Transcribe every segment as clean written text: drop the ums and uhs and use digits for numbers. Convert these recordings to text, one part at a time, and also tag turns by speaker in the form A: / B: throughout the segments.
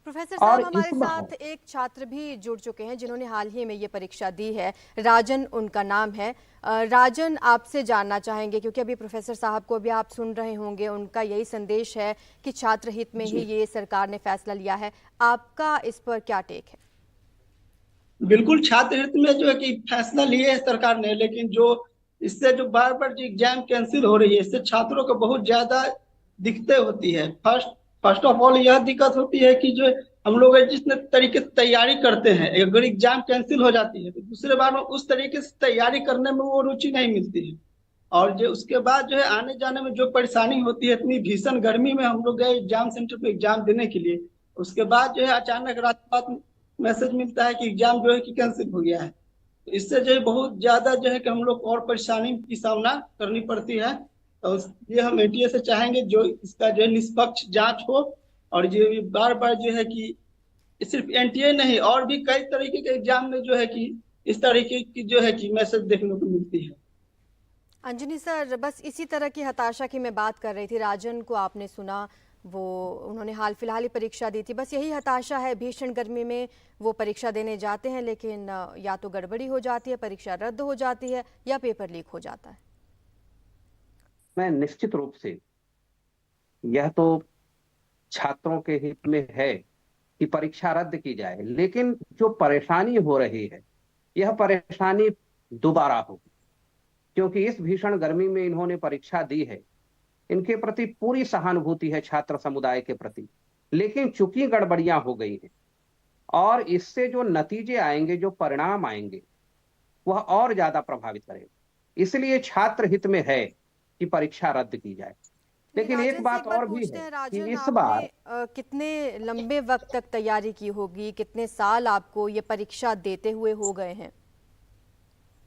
A: Professor
B: और
A: साहब,
B: इस
A: हमारे
B: बार
A: साथ एक छात्र भी जुड़ चुके हैं जिन्होंने हाल ही में ये परीक्षा दी है। राजन उनका नाम है। राजन, आपसे जानना चाहेंगे क्योंकि अभी प्रोफेसर साहब को भी आप सुन रहे होंगे, उनका यही संदेश है कि छात्र हित में ही
C: जी
A: ये सरकार ने फैसला लिया है। आपका इस पर क्या टेक है?
C: बिल्कुल, छात्र हित में जो है कि फैसला लिए है सरकार ने, लेकिन जो इससे जो बार बार जो एग्जाम कैंसिल हो रही है, इससे छात्रों को बहुत ज्यादा दिक्कतें होती है। फर्स्ट ऑफ ऑल यह दिक्कत होती है कि जो हम लोग जिस तरीके से तैयारी करते हैं, अगर एग्जाम कैंसिल हो जाती है तो दूसरे बार में उस तरीके से तैयारी करने में वो रुचि नहीं मिलती है। और जो उसके बाद जो है आने जाने में जो परेशानी होती है, इतनी भीषण गर्मी में हम लोग गए एग्जाम सेंटर पे एग्जाम देने के लिए, उसके बाद जो है अचानक रात रात मैसेज मिलता है कि एग्जाम जो है कि कैंसिल हो गया है। तो इससे जो है बहुत ज्यादा जो है कि हम लोग को और परेशानी की सामना करनी पड़ती है। तो ये हम एनटीए से चाहेंगे जो इसका जो है निष्पक्ष जांच हो। और ये बार बार जो है कि सिर्फ एनटीए नहीं, और भी कई तरीके के एग्जाम में जो है कि इस तरीके की जो है कि मैसेज देखने को मिलती है।
A: अंजनी सर, बस इसी तरह की हताशा की मैं बात कर रही थी। राजन को आपने सुना, वो उन्होंने हाल फिलहाल ही परीक्षा दी थी। बस यही हताशा है, भीषण गर्मी में वो परीक्षा देने जाते हैं लेकिन या तो गड़बड़ी हो जाती है, परीक्षा रद्द हो जाती है या पेपर लीक हो जाता है।
B: मैं निश्चित रूप से, यह तो छात्रों के हित में है कि परीक्षा रद्द की जाए, लेकिन जो परेशानी हो रही है यह परेशानी दोबारा होगी, क्योंकि इस भीषण गर्मी में इन्होंने परीक्षा दी है। इनके प्रति पूरी सहानुभूति है छात्र समुदाय के प्रति, लेकिन चूंकि गड़बड़ियां हो गई हैं और इससे जो नतीजे आएंगे, जो परिणाम आएंगे, वह और ज्यादा प्रभावित करेगा। इसलिए छात्र हित में है कि परीक्षा रद्द की जाए। लेकिन एक
A: राजन से एक
B: बात
A: बार
B: और भी
A: पूछते
B: है
A: हैं।
B: कि
A: राजन,
B: इस
A: आपने
B: बार
A: कितने लंबे वक्त तक तैयारी की होगी, कितने साल आपको ये परीक्षा देते हुए हो गए हैं?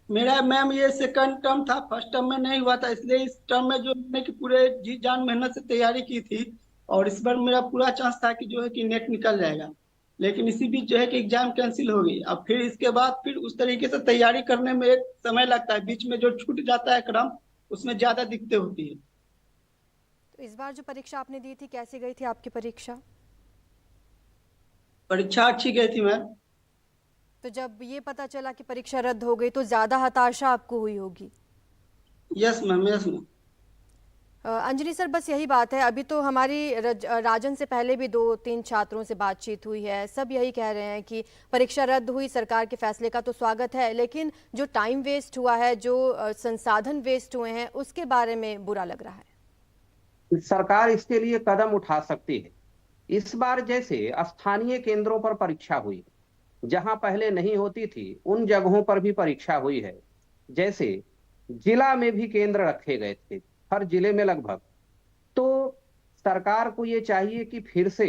C: मेरा मैम ये सेकंड टर्म था, फर्स्ट टर्म में नहीं हुआ था, इसलिए इस टर्म में जो मैंने कि पूरे जी जान मेहनत से तैयारी की थी। और इस बार मेरा पूरा चांस था कि जो है कि नेट निकल जाएगा, लेकिन इसी बीच जो है कि एग्जाम कैंसिल हो गई। अब फिर इसके बाद फिर उस तरीके से तैयारी करने में एक समय लगता है, बीच में जो छूट जाता है क्रम, उसमें ज्यादा दिक्कतें होती है।
A: तो इस बार जो परीक्षा आपने दी थी, कैसी गई थी आपकी परीक्षा?
C: परीक्षा अच्छी गई थी मैम।
A: तो जब ये पता चला कि परीक्षा रद्द हो गई तो ज्यादा हताशा आपको हुई होगी।
C: Yes ma'am, yes ma'am.
A: Anjali sir, बस यही बात है। अभी तो हमारी राजन से पहले भी 2-3 छात्रों से बातचीत हुई है, सब यही कह रहे हैं कि परीक्षा रद्द हुई, सरकार के फैसले का तो स्वागत है, लेकिन जो टाइम वेस्ट हुआ है, जो संसाधन वेस्ट हुए हैं, उसके बारे में बुरा लग रहा है।
B: सरकार इसके लिए कदम उठा सकती है। इस बार जैसे स्थानीय केंद्रों पर परीक्षा हुई, जहां पहले नहीं होती थी, उन जगहों पर भी परीक्षा हुई है। जैसे जिला में भी केंद्र रखे गए थे, हर जिले में लगभग। तो सरकार को ये चाहिए कि फिर से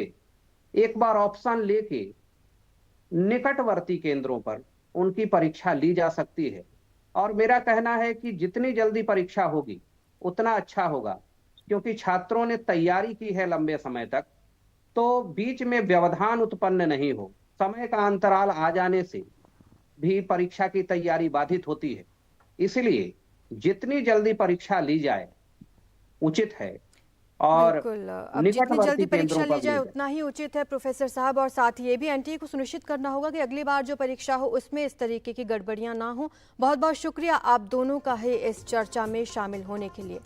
B: एक बार ऑप्शन लेके निकटवर्ती केंद्रों पर उनकी परीक्षा ली जा सकती है। और मेरा कहना है कि जितनी जल्दी परीक्षा होगी उतना अच्छा होगा, क्योंकि छात्रों ने तैयारी की है लंबे समय तक। तो बीच में व्यवधान उत्पन्न नहीं हो, समय का अंतराल आ जाने से भी परीक्षा की तैयारी बाधित होती है। इसलिए जितनी जल्दी परीक्षा ली जाए उचित है, और
A: बिल्कुल, अब जितनी
B: निकटवर्ती
A: जल्दी
B: केंद्रों
A: परीक्षा ली
B: पर
A: जाए
B: ली जाए।
A: उतना ही उचित है प्रोफेसर साहब। और साथ ही ये भी एनटीए को सुनिश्चित करना होगा कि अगली बार जो परीक्षा हो उसमें इस तरीके की गड़बड़ियां ना हो। बहुत बहुत शुक्रिया आप दोनों का है इस चर्चा में शामिल होने के लिए।